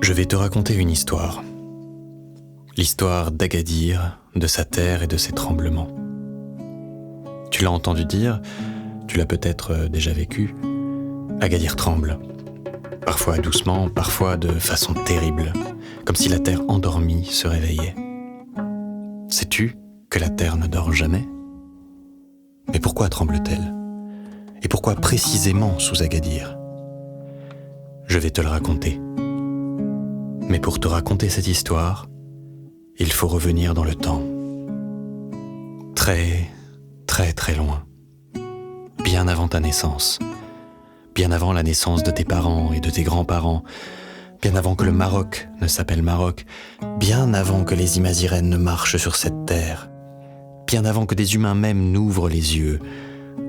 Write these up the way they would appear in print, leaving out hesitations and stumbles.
Je vais te raconter une histoire. L'histoire d'Agadir, de sa terre et de ses tremblements. Tu l'as entendu dire, tu l'as peut-être déjà vécu, Agadir tremble. Parfois doucement, parfois de façon terrible, comme si la terre endormie se réveillait. Sais-tu que la terre ne dort jamais ? Mais pourquoi tremble-t-elle ? Et pourquoi précisément sous Agadir ? Je vais te le raconter. Mais pour te raconter cette histoire, il faut revenir dans le temps. Très, très, très loin. Bien avant ta naissance. Bien avant la naissance de tes parents et de tes grands-parents. Bien avant que le Maroc ne s'appelle Maroc. Bien avant que les Imazirènes ne marchent sur cette terre. Bien avant que des humains même n'ouvrent les yeux.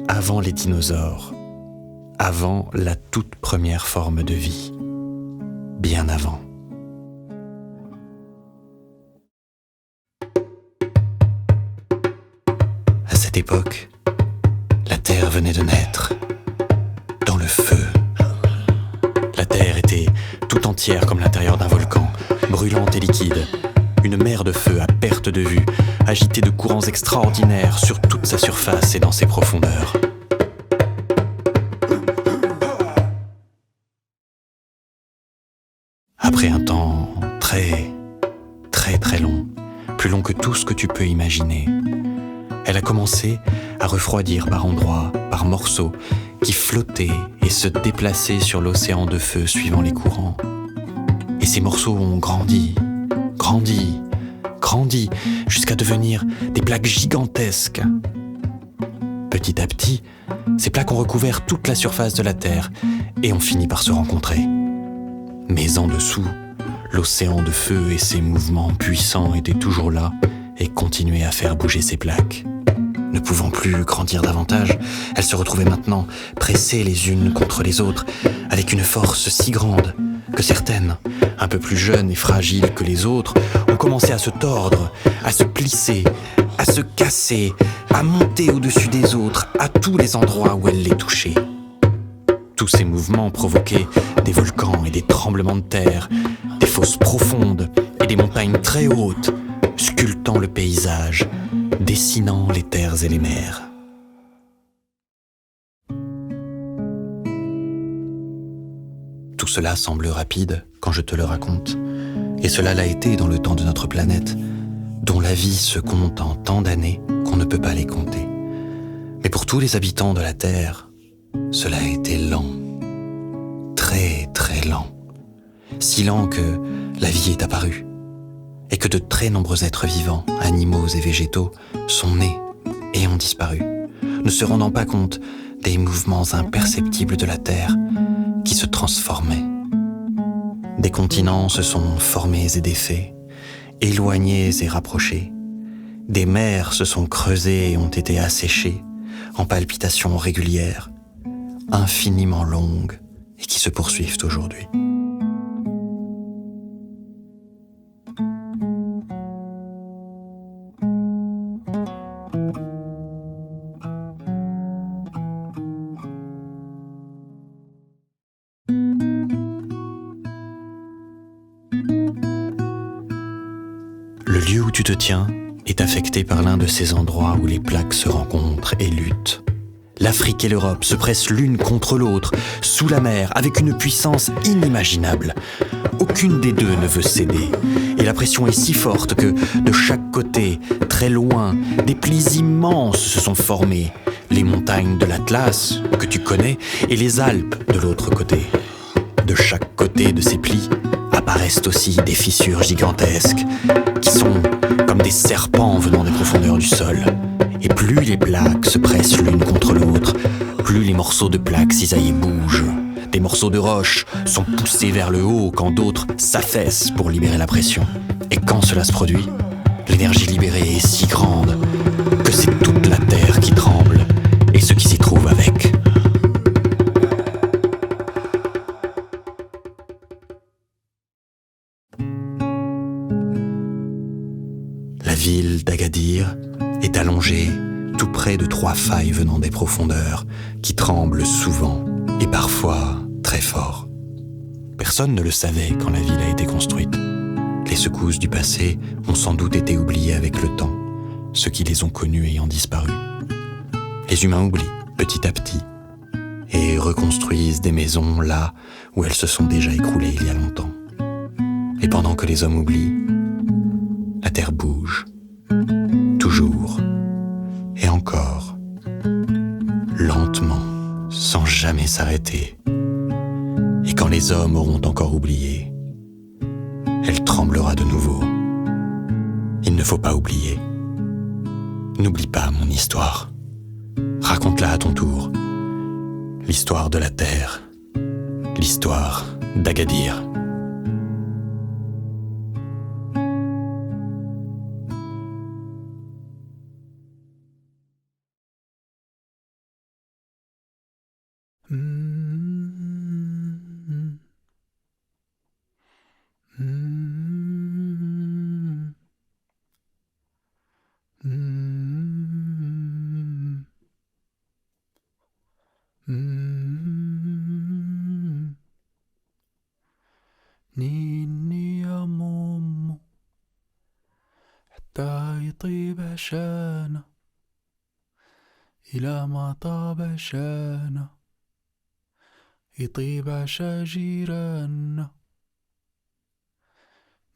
Avant les dinosaures. Avant la toute première forme de vie. Bien avant. À cette époque, la Terre venait de naître, dans le feu. La Terre était tout entière comme l'intérieur d'un volcan, brûlante et liquide, une mer de feu à perte de vue, agitée de courants extraordinaires sur toute sa surface et dans ses profondeurs. Après un temps très, très très long, plus long que tout ce que tu peux imaginer, elle a commencé à refroidir par endroits, par morceaux, qui flottaient et se déplaçaient sur l'océan de feu suivant les courants. Et ces morceaux ont grandi, grandi, grandi, jusqu'à devenir des plaques gigantesques. Petit à petit, ces plaques ont recouvert toute la surface de la Terre et ont fini par se rencontrer. Mais en dessous, l'océan de feu et ses mouvements puissants étaient toujours là et continuaient à faire bouger ces plaques. Ne pouvant plus grandir davantage, elles se retrouvaient maintenant pressées les unes contre les autres, avec une force si grande que certaines, un peu plus jeunes et fragiles que les autres, ont commencé à se tordre, à se plisser, à se casser, à monter au-dessus des autres, à tous les endroits où elles les touchaient. Tous ces mouvements provoquaient des volcans et des tremblements de terre, des fosses profondes et des montagnes très hautes, sculptant le paysage, dessinant les terres et les mers. Tout cela semble rapide quand je te le raconte, et cela l'a été dans le temps de notre planète, dont la vie se compte en tant d'années qu'on ne peut pas les compter. Mais pour tous les habitants de la Terre, cela a été lent, très très lent, si lent que la vie est apparue, et que de très nombreux êtres vivants, animaux et végétaux, sont nés et ont disparu, ne se rendant pas compte des mouvements imperceptibles de la Terre qui se transformaient. Des continents se sont formés et défaits, éloignés et rapprochés. Des mers se sont creusées et ont été asséchées, en palpitations régulières, infiniment longues et qui se poursuivent aujourd'hui. Le lieu où tu te tiens est affecté par l'un de ces endroits où les plaques se rencontrent et luttent. L'Afrique et l'Europe se pressent l'une contre l'autre, sous la mer, avec une puissance inimaginable. Aucune des deux ne veut céder, et la pression est si forte que, de chaque côté, très loin, des plis immenses se sont formés. Les montagnes de l'Atlas, que tu connais, et les Alpes de l'autre côté. De chaque côté de ces plis apparaissent aussi des fissures gigantesques, qui sont comme des serpents venant des profondeurs du sol. Et plus les plaques se pressent l'une contre l'autre, plus les morceaux de plaques cisaillées bougent. Des morceaux de roche sont poussés vers le haut quand d'autres s'affaissent pour libérer la pression. Et quand cela se produit, l'énergie libérée est si grande que c'est toute la Terre qui tremble et ce qui s'y trouve avec. La ville d'Agadir est allongée tout près de 3 failles venant des profondeurs qui tremblent souvent et parfois très fort. Personne ne le savait quand la ville a été construite. Les secousses du passé ont sans doute été oubliées avec le temps, ceux qui les ont connues ayant disparu. Les humains oublient petit à petit et reconstruisent des maisons là où elles se sont déjà écroulées il y a longtemps. Et pendant que les hommes oublient, la terre bouge, toujours et encore, lentement, sans jamais s'arrêter. Et quand les hommes auront encore oublié, elle tremblera de nouveau. Il ne faut pas oublier. N'oublie pas mon histoire. Raconte-la à ton tour. L'histoire de la terre, l'histoire d'Agadir. نيني يا مومو حتى يطيب عشانا إلى ما طاب عشانا يطيب عشا جيراننا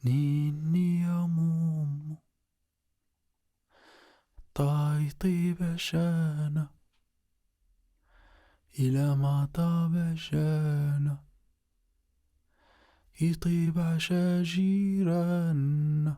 نيني يا مومو حتى يطيب عشانا إلى ما طاب عشانا يطيب عشا جيراننا